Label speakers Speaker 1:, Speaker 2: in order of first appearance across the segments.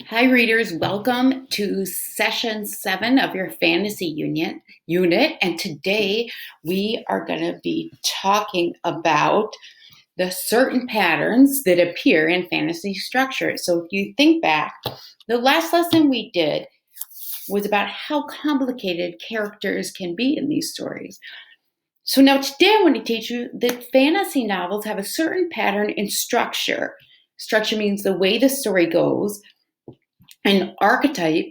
Speaker 1: Hi, readers. Welcome to session 7 of your fantasy unit. And today we are going to be talking about the certain patterns that appear in fantasy structures. So if you think back, the last lesson we did was about how complicated characters can be in these stories. So now today I want to teach you that fantasy novels have a certain pattern in structure. Structure means the way the story goes. And archetype,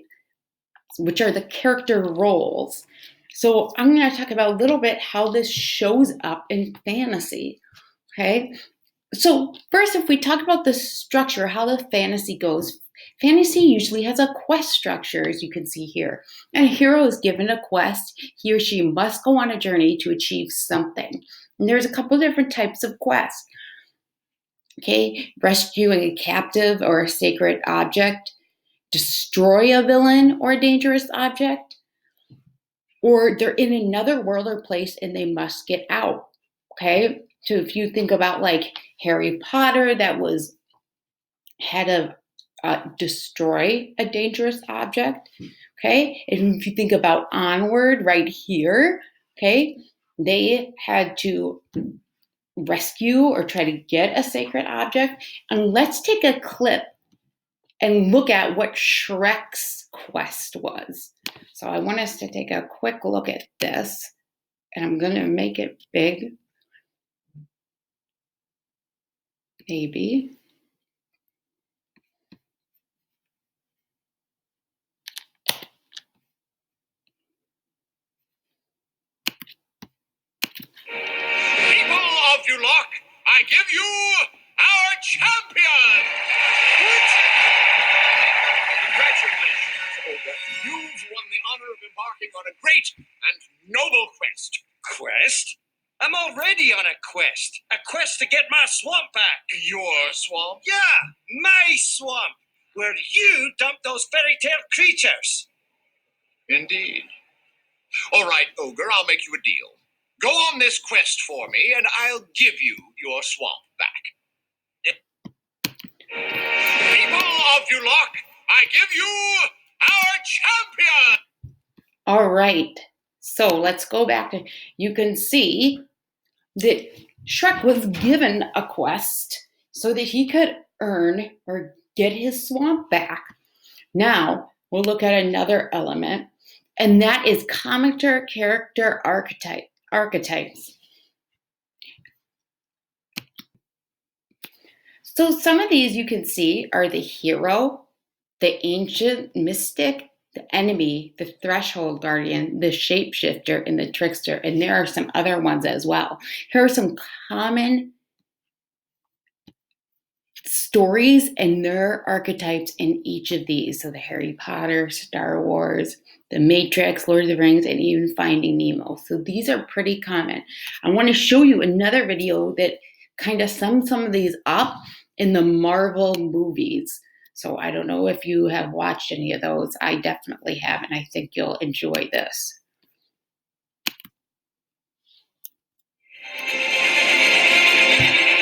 Speaker 1: which are the character roles. So I'm going to talk about a little bit how this shows up in fantasy. Okay. So first, if we talk about the structure, how the fantasy goes, fantasy usually has a quest structure, as you can see here. And a hero is given a quest. He or she must go on a journey to achieve something. And there's a couple different types of quests. Okay. Rescuing a captive or a sacred object, destroy a villain or a dangerous object, or they're in another world or place and they must get out. Okay, so if you think about like Harry Potter, that had to destroy a dangerous object. Okay, and if you think about Onward right here, okay, they had to rescue or try to get a sacred object. And let's take a clip and look at what Shrek's quest was. So I want us to take a quick look at this, and I'm going to make it big, maybe.
Speaker 2: People of Yulok, I give you our champion! What? Congratulations, Ogre. You've won the honor of embarking on a great and noble quest.
Speaker 3: Quest? I'm already on a quest. A quest to get my swamp back.
Speaker 2: Your swamp?
Speaker 3: Yeah, my swamp, where you dumped those fairy tale creatures.
Speaker 2: Indeed. All right, Ogre, I'll make you a deal. Go on this quest for me, and I'll give you your swamp back. People of Yulok, I give you our champion!
Speaker 1: All right, so let's go back to, you can see that Shrek was given a quest so that he could earn or get his swamp back. Now, we'll look at another element, and that is comic character archetypes. So some of these you can see are the hero, the ancient mystic, the enemy, the threshold guardian, the shapeshifter, and the trickster. And there are some other ones as well. Here are some common stories and their archetypes in each of these. So the Harry Potter, Star Wars, the Matrix, Lord of the Rings, and even Finding Nemo. So these are pretty common. I want to show you another video that kind of sums some of these up in the Marvel movies. So I don't know if you have watched any of those. I definitely have, and I think you'll enjoy this.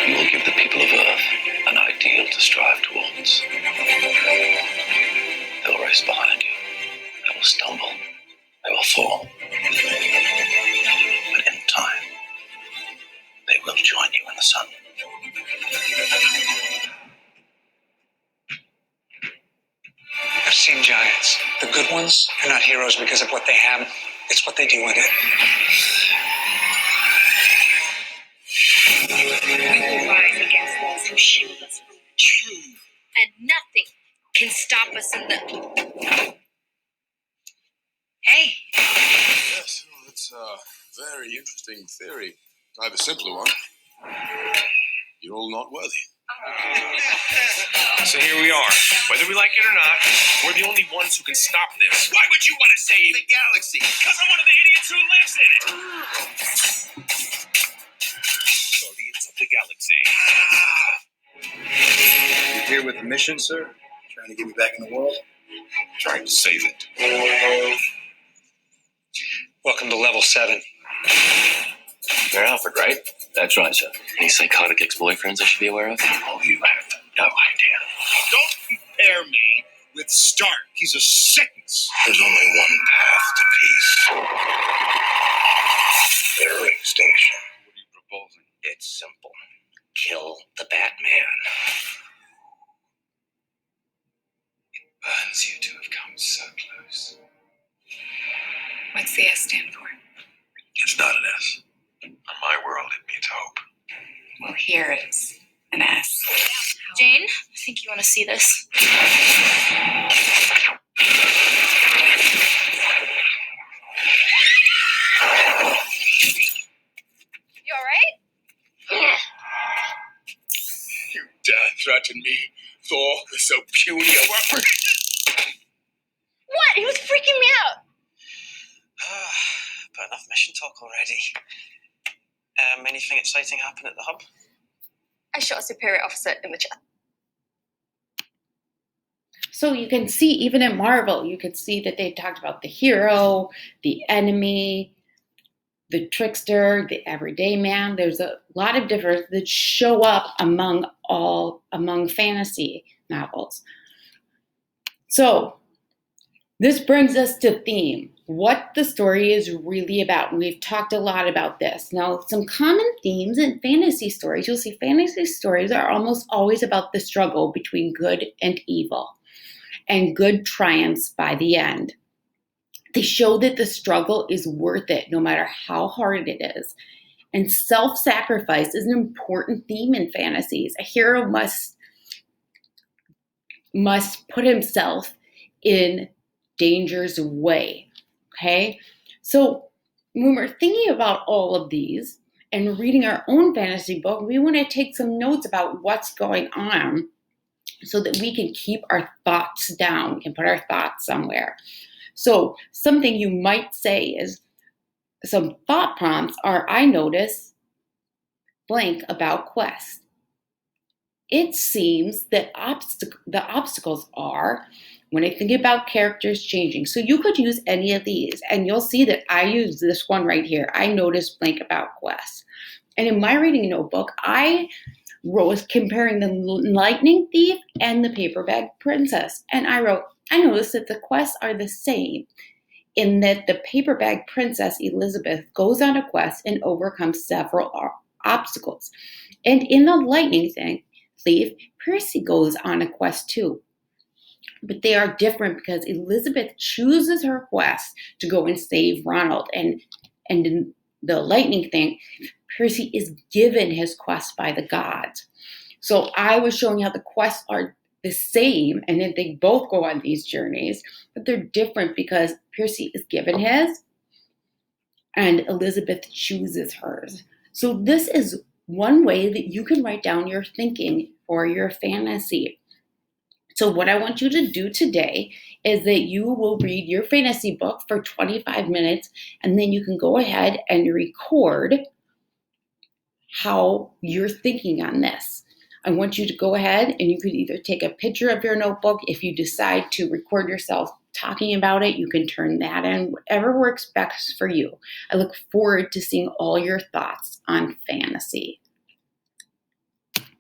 Speaker 4: You will give the people of Earth an ideal to strive towards. They'll race behind you. They will stumble. They will fall. But in time, they will join you in the sun.
Speaker 5: I've seen giants. The good ones are not heroes because of what they have. It's what they do with it.
Speaker 6: We will rise against those who shield us from the truth, and nothing can stop us in the... Hey!
Speaker 7: Yes, well, that's a very interesting theory. I have a simpler one. You're all not worthy.
Speaker 8: So here we are. Whether we like it or not, we're the only ones who can stop this.
Speaker 2: Why would you want to save the galaxy?
Speaker 8: Because I'm one of the idiots who lives in it. Guardians of the Galaxy.
Speaker 9: You here with a mission, sir? Trying to get me back in the world?
Speaker 8: Trying to save it.
Speaker 5: Welcome to level 7.
Speaker 4: You're Alfred, right? That's right, sir. Any psychotic ex-boyfriends I should be aware of?
Speaker 8: Oh, you have no idea.
Speaker 2: Don't compare me
Speaker 3: with Stark. He's a sickness.
Speaker 4: There's only one path to peace. Their extinction.
Speaker 8: What are you proposing?
Speaker 4: It's simple. Kill the Batman.
Speaker 5: Burns you to have come so close.
Speaker 6: What's the S stand for?
Speaker 4: It's not an S. In my world, it means hope.
Speaker 6: Well, here it's an S. Jane, I think you want to see this. You all right?
Speaker 7: You dare threaten me, Thor, with so puny a weapon?
Speaker 6: What? He was freaking me out.
Speaker 5: But enough mission talk already. Anything exciting happen at the hub?
Speaker 6: I shot a superior officer in the chest.
Speaker 1: So you can see, even in Marvel, you can see that they talked about the hero, the enemy, the trickster, the everyday man. There's a lot of difference that show up among fantasy novels. So this brings us to theme, what the story is really about. And we've talked a lot about this. Now, some common themes in fantasy stories, you'll see fantasy stories are almost always about the struggle between good and evil, and good triumphs by the end. They show that the struggle is worth it, no matter how hard it is. And self-sacrifice is an important theme in fantasies. A hero must put himself in danger's way, okay? So when we're thinking about all of these and reading our own fantasy book, we want to take some notes about what's going on so that we can keep our thoughts down, we can put our thoughts somewhere. So something you might say is, some thought prompts are, I notice blank about Quest. It seems that the obstacles are, when I think about characters changing. So you could use any of these, and you'll see that I use this one right here. I notice blank about Quest. And in my reading notebook, I was comparing the Lightning Thief and the Paper Bag Princess. And I wrote, I noticed that the quests are the same in that the Paper Bag Princess Elizabeth goes on a quest and overcomes several obstacles. And in the Lightning Thief, Percy goes on a quest too. But they are different because Elizabeth chooses her quest to go and save Ronald. And in the Lightning Thief, Percy is given his quest by the gods. So I was showing how the quests are the same, and then they both go on these journeys, but they're different because Percy is given his and Elizabeth chooses hers. So this is one way that you can write down your thinking for your fantasy. So what I want you to do today is that you will read your fantasy book for 25 minutes, and then you can go ahead and record how you're thinking on this. I want you to go ahead, and you could either take a picture of your notebook. If you decide to record yourself talking about it, you can turn that in, whatever works best for you. I look forward to seeing all your thoughts on fantasy.